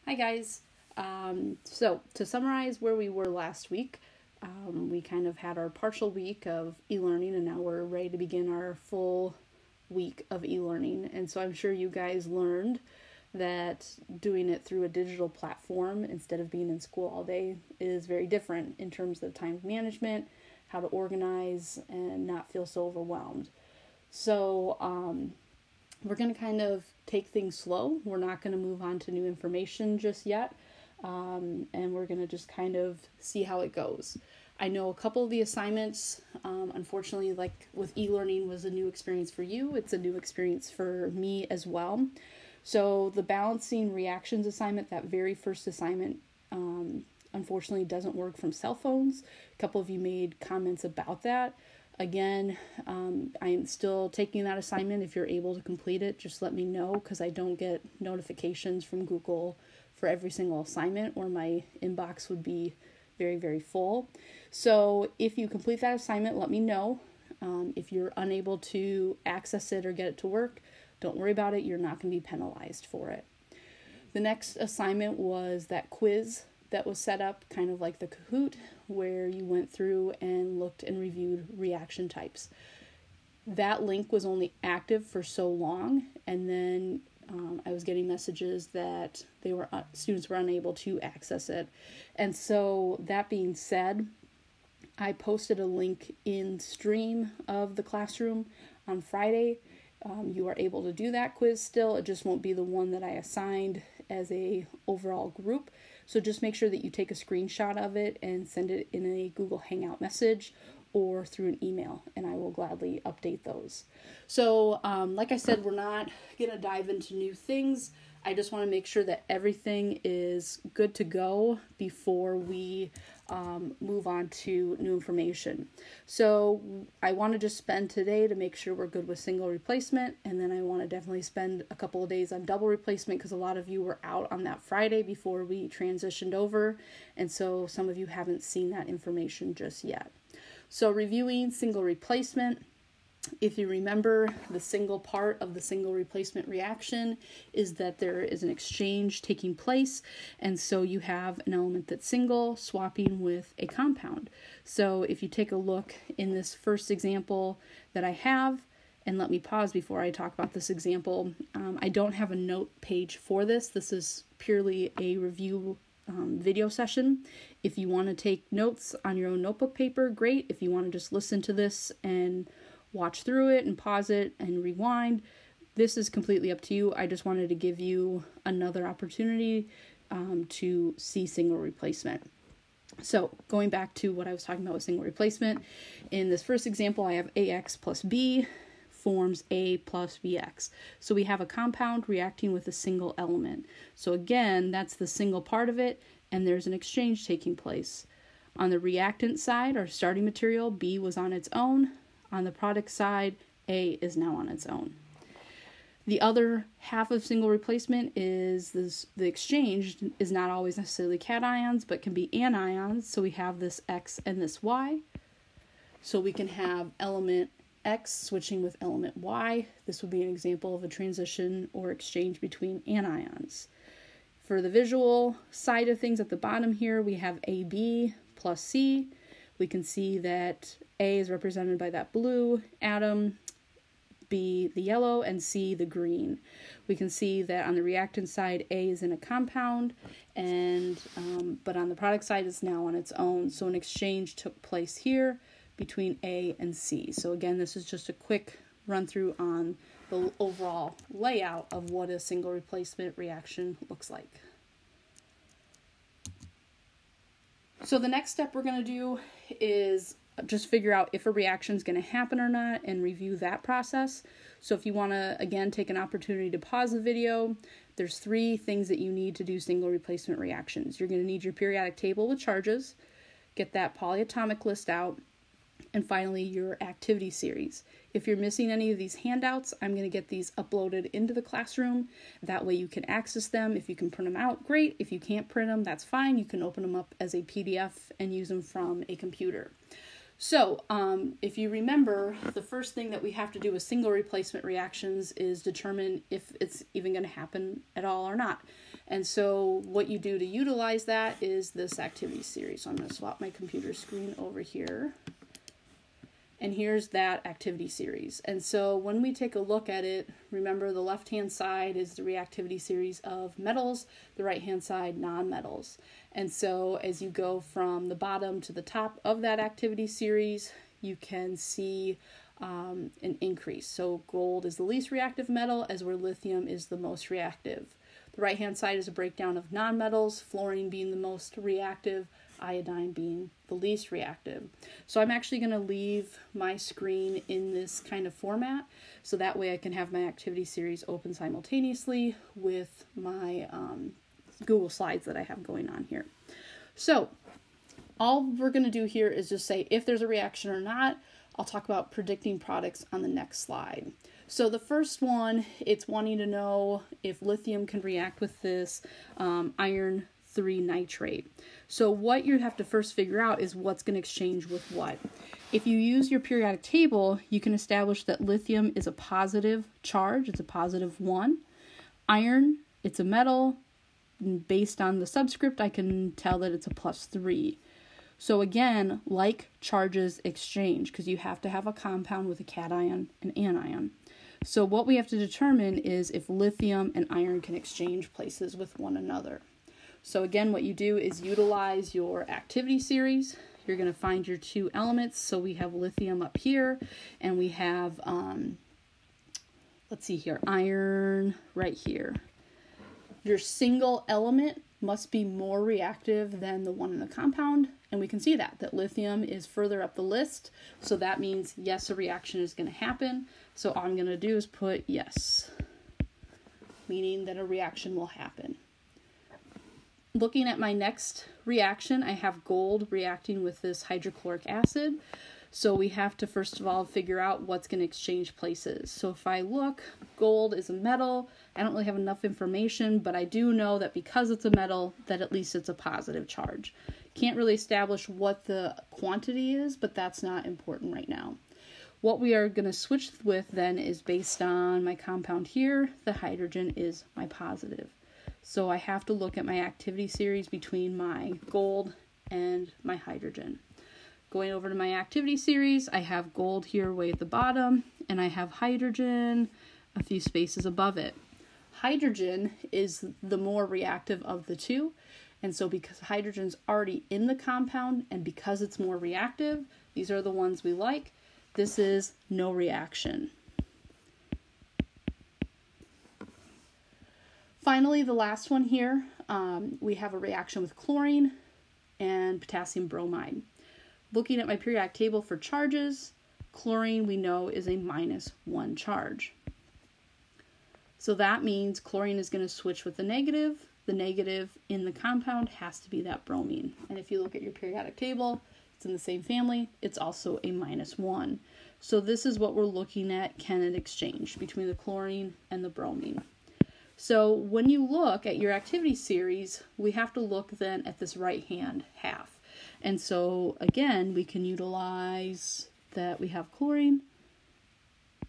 Hi guys. So to summarize where we were last week, we kind of had our partial week of e-learning and now we're ready to begin our full week of e-learning. And so I'm sure you guys learned that doing it through a digital platform instead of being in school all day is very different in terms of time management, how to organize, and not feel so overwhelmed. So we're going to kind of take things slow. We're not going to move on to new information just yet. And we're going to just kind of see how it goes. I know a couple of the assignments, unfortunately, like with e-learning, was a new experience for you. It's a new experience for me as well. So the balancing reactions assignment, that very first assignment, unfortunately doesn't work from cell phones. A couple of you made comments about that. Again, I am still taking that assignment. If you're able to complete it, just let me know because I don't get notifications from Google for every single assignment or my inbox would be very, very full. So if you complete that assignment, let me know. If you're unable to access it or get it to work, don't worry about it. You're not going to be penalized for it. The next assignment was that quiz that was set up, kind of like the Kahoot, where you went through and looked and reviewed reaction types. That link was only active for so long, and then I was getting messages that students were unable to access it. And so that being said, I posted a link in stream of the classroom on Friday. You are able to do that quiz still. It just won't be the one that I assigned as a overall group. So just make sure that you take a screenshot of it and send it in a Google Hangout message or through an email, and I will gladly update those. So like I said, we're not going to dive into new things. I just want to make sure that everything is good to go before we move on to new information. So I want to just spend today to make sure we're good with single replacement, and then I want to definitely spend a couple of days on double replacement because a lot of you were out on that Friday before we transitioned over, and so some of you haven't seen that information just yet. So reviewing single replacement, if you remember, the single part of the single replacement reaction is that there is an exchange taking place, and so you have an element that's single swapping with a compound. So if you take a look in this first example that I have, and let me pause before I talk about this example, I don't have a note page for this. This is purely a review video session. If you want to take notes on your own notebook paper, great. If you want to just listen to this and watch through it and pause it and rewind, this is completely up to you. I just wanted to give you another opportunity to see single replacement. So going back to what I was talking about with single replacement, in this first example, I have AX plus B forms A plus BX. So we have a compound reacting with a single element. So again, that's the single part of it, and there's an exchange taking place. On the reactant side, our starting material, B, was on its own. On the product side, A is now on its own. The other half of single replacement is the exchange is not always necessarily cations, but can be anions. So we have this X and this Y. So we can have element X switching with element Y. This would be an example of a transition or exchange between anions. For the visual side of things at the bottom here, we have AB plus C. We can see that A is represented by that blue atom, B the yellow, and C the green. We can see that on the reactant side, A is in a compound, and but on the product side, it's now on its own. So an exchange took place here between A and C. So again, this is just a quick run through on the overall layout of what a single replacement reaction looks like. So the next step we're going to do is just figure out if a reaction is going to happen or not and review that process. So if you want to, again, take an opportunity to pause the video, there's 3 things that you need to do single replacement reactions. You're going to need your periodic table with charges, get that polyatomic list out, and finally your activity series. If you're missing any of these handouts, I'm going to get these uploaded into the classroom. That way you can access them. If you can print them out, great. If you can't print them, that's fine. You can open them up as a PDF and use them from a computer. So, if you remember, the first thing that we have to do with single replacement reactions is determine if it's even going to happen at all or not. And so what you do to utilize that is this activity series. So I'm going to swap my computer screen over here. And here's that activity series. And so when we take a look at it, remember the left-hand side is the reactivity series of metals, the right-hand side non-metals. And so as you go from the bottom to the top of that activity series, you can see an increase. So gold is the least reactive metal, as where lithium is the most reactive. The right-hand side is a breakdown of non-metals, fluorine being the most reactive, iodine being the least reactive. So I'm actually going to leave my screen in this kind of format, so that way I can have my activity series open simultaneously with my Google Slides that I have going on here. So all we're going to do here is just say if there's a reaction or not. I'll talk about predicting products on the next slide. So the first one, it's wanting to know if lithium can react with this iron 3 nitrate. So what you have to first figure out is what's going to exchange with what. If you use your periodic table, you can establish that lithium is a positive charge. It's a positive 1. Iron, it's a metal. And based on the subscript, I can tell that it's a +3. So again, like charges exchange, because you have to have a compound with a cation and anion. So what we have to determine is if lithium and iron can exchange places with one another. So again, what you do is utilize your activity series. You're going to find your two elements. So we have lithium up here, and we have, let's see here, iron right here. Your single element must be more reactive than the one in the compound, and we can see that lithium is further up the list. So that means, yes, a reaction is going to happen. So all I'm going to do is put yes, meaning that a reaction will happen. Looking at my next reaction, I have gold reacting with this hydrochloric acid. So we have to first of all figure out what's going to exchange places. So if I look, gold is a metal. I don't really have enough information, but I do know that because it's a metal, that at least it's a positive charge. Can't really establish what the quantity is, but that's not important right now. What we are going to switch with then is based on my compound here. The hydrogen is my positive. So I have to look at my activity series between my gold and my hydrogen. Going over to my activity series, I have gold here way at the bottom, and I have hydrogen a few spaces above it. Hydrogen is the more reactive of the two, and so because hydrogen's already in the compound, and because it's more reactive, these are the ones we like. This is no reaction. Finally, the last one here, we have a reaction with chlorine and potassium bromide. Looking at my periodic table for charges, chlorine we know is a -1 charge. So that means chlorine is going to switch with the negative. The negative in the compound has to be that bromine. And if you look at your periodic table, it's in the same family, it's also a -1. So this is what we're looking at, can it exchange between the chlorine and the bromine. So when you look at your activity series, we have to look then at this right-hand half. And so again, we can utilize that we have chlorine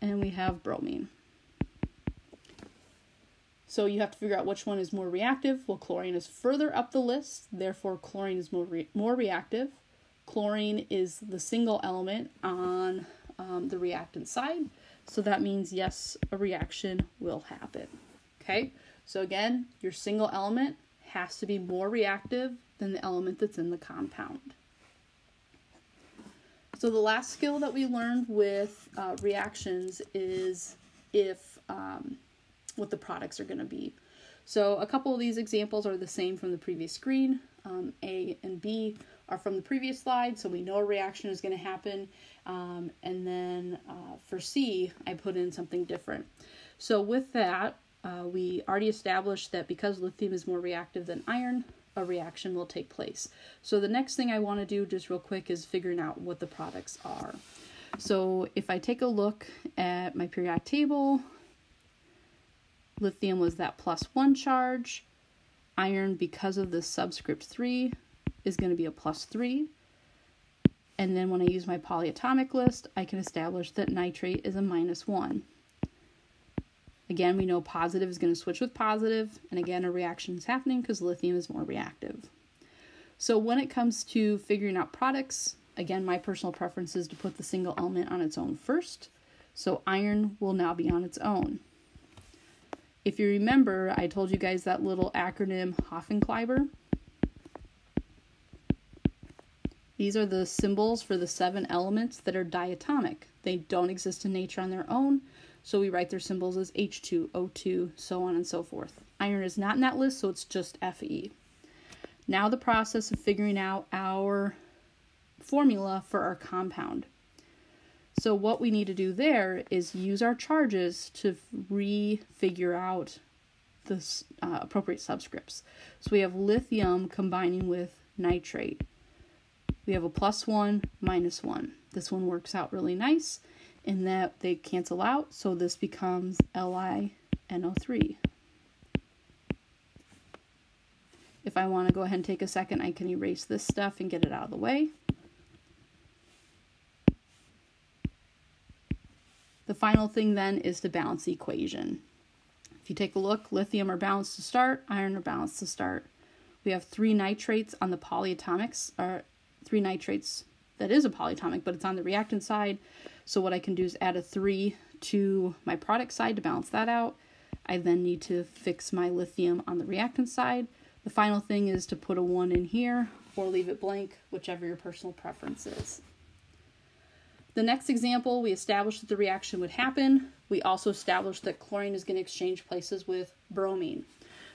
and we have bromine. So you have to figure out which one is more reactive. Well, chlorine is further up the list, therefore chlorine is more reactive. Chlorine is the single element on the reactant side. So that means, yes, a reaction will happen. Okay, so again, your single element has to be more reactive than the element that's in the compound. So the last skill that we learned with reactions is what the products are going to be. So a couple of these examples are the same from the previous screen. A and B are from the previous slide, so we know a reaction is going to happen. And then for C, I put in something different. So with that, we already established that because lithium is more reactive than iron, a reaction will take place. So the next thing I want to do just real quick is figuring out what the products are. So if I take a look at my periodic table, lithium was that +1 charge. Iron, because of the subscript 3, is going to be a +3. And then when I use my polyatomic list, I can establish that nitrate is a -1. Again, we know positive is going to switch with positive, and again, a reaction is happening because lithium is more reactive. So when it comes to figuring out products, again, my personal preference is to put the single element on its own first. So iron will now be on its own. If you remember, I told you guys that little acronym Hoffenkleiber. These are the symbols for the 7 elements that are diatomic. They don't exist in nature on their own, so we write their symbols as H2, O2, so on and so forth. Iron is not in that list, so it's just Fe. Now the process of figuring out our formula for our compound. So what we need to do there is use our charges to re-figure out the appropriate subscripts. So we have lithium combining with nitrate. We have a +1, -1. This one works out really nice in that they cancel out, so this becomes LiNO3. If I want to go ahead and take a second, I can erase this stuff and get it out of the way. The final thing then is to balance the equation. If you take a look, lithium are balanced to start, iron are balanced to start. We have 3 nitrates on the polyatomics, or 3 nitrates, that is a polyatomic, but it's on the reactant side. So what I can do is add a 3 to my product side to balance that out. I then need to fix my lithium on the reactant side. The final thing is to put a 1 in here or leave it blank, whichever your personal preference is. The next example, we established that the reaction would happen. We also established that chlorine is going to exchange places with bromine.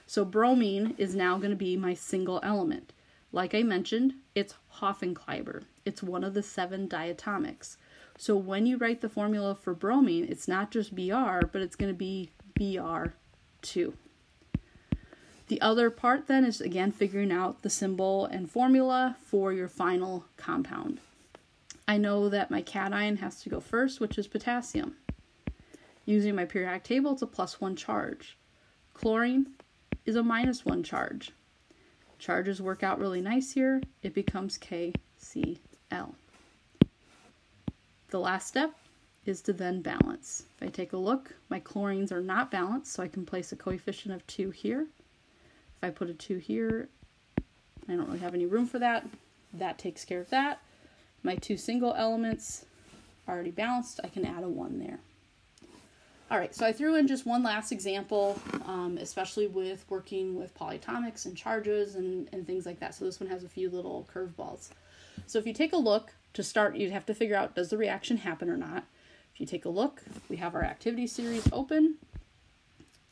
So bromine is now going to be my single element. Like I mentioned, it's Hoffenkleiber. It's one of the 7 diatomics. So when you write the formula for bromine, it's not just Br, but it's going to be Br2. The other part then is, again, figuring out the symbol and formula for your final compound. I know that my cation has to go first, which is potassium. Using my periodic table, it's a +1 charge. Chlorine is a -1 charge. Charges work out really nice here. It becomes KCl. The last step is to then balance. If I take a look, my chlorines are not balanced, so I can place a coefficient of 2 here. If I put a 2 here, I don't really have any room for that. That takes care of that. My 2 single elements are already balanced. I can add a 1 there. All right, so I threw in just one last example, especially with working with polyatomics and charges and things like that. So this one has a few little curveballs. So if you take a look, to start, you'd have to figure out, does the reaction happen or not? If you take a look, we have our activity series open.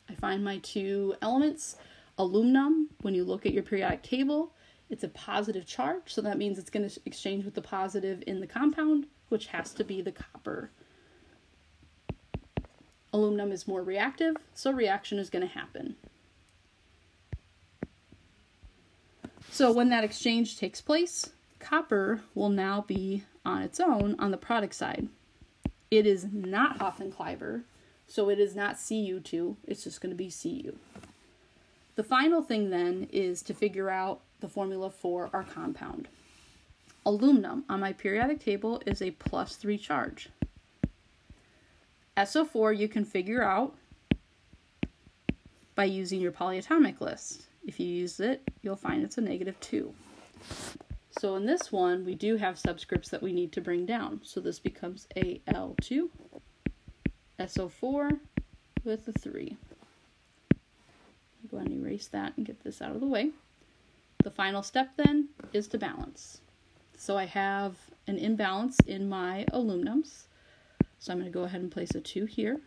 I find my 2 elements. Aluminum, when you look at your periodic table, it's a positive charge, so that means it's going to exchange with the positive in the compound, which has to be the copper. Aluminum is more reactive, so reaction is going to happen. So when that exchange takes place, copper will now be on its own on the product side. It is not Hoffenkleiber, so it is not Cu2, it's just going to be Cu. The final thing then is to figure out the formula for our compound. Aluminum on my periodic table is a +3 charge. SO4 you can figure out by using your polyatomic list. If you use it, you'll find it's a -2. So in this one, we do have subscripts that we need to bring down. So this becomes Al2, SO4 with a 3. Go ahead and erase that and get this out of the way. The final step then is to balance. So I have an imbalance in my aluminums. So I'm going to go ahead and place a 2 here.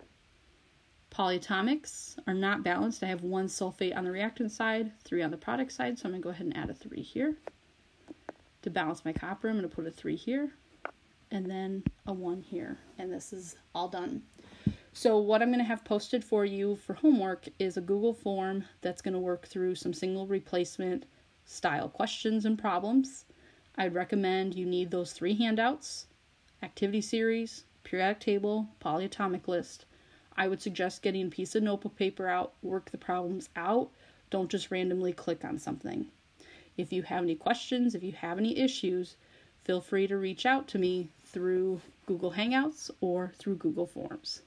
Polyatomics are not balanced. I have 1 sulfate on the reactant side, 3 on the product side. So I'm going to go ahead and add a 3 here. To balance my copper, I'm going to put a 3 here and then a 1 here. And this is all done. So what I'm going to have posted for you for homework is a Google form that's going to work through some single replacement style questions and problems. I'd recommend you need those 3 handouts: activity series, periodic table, polyatomic list. I would suggest getting a piece of notebook paper out, work the problems out. Don't just randomly click on something. If you have any questions, if you have any issues, feel free to reach out to me through Google Hangouts or through Google Forms.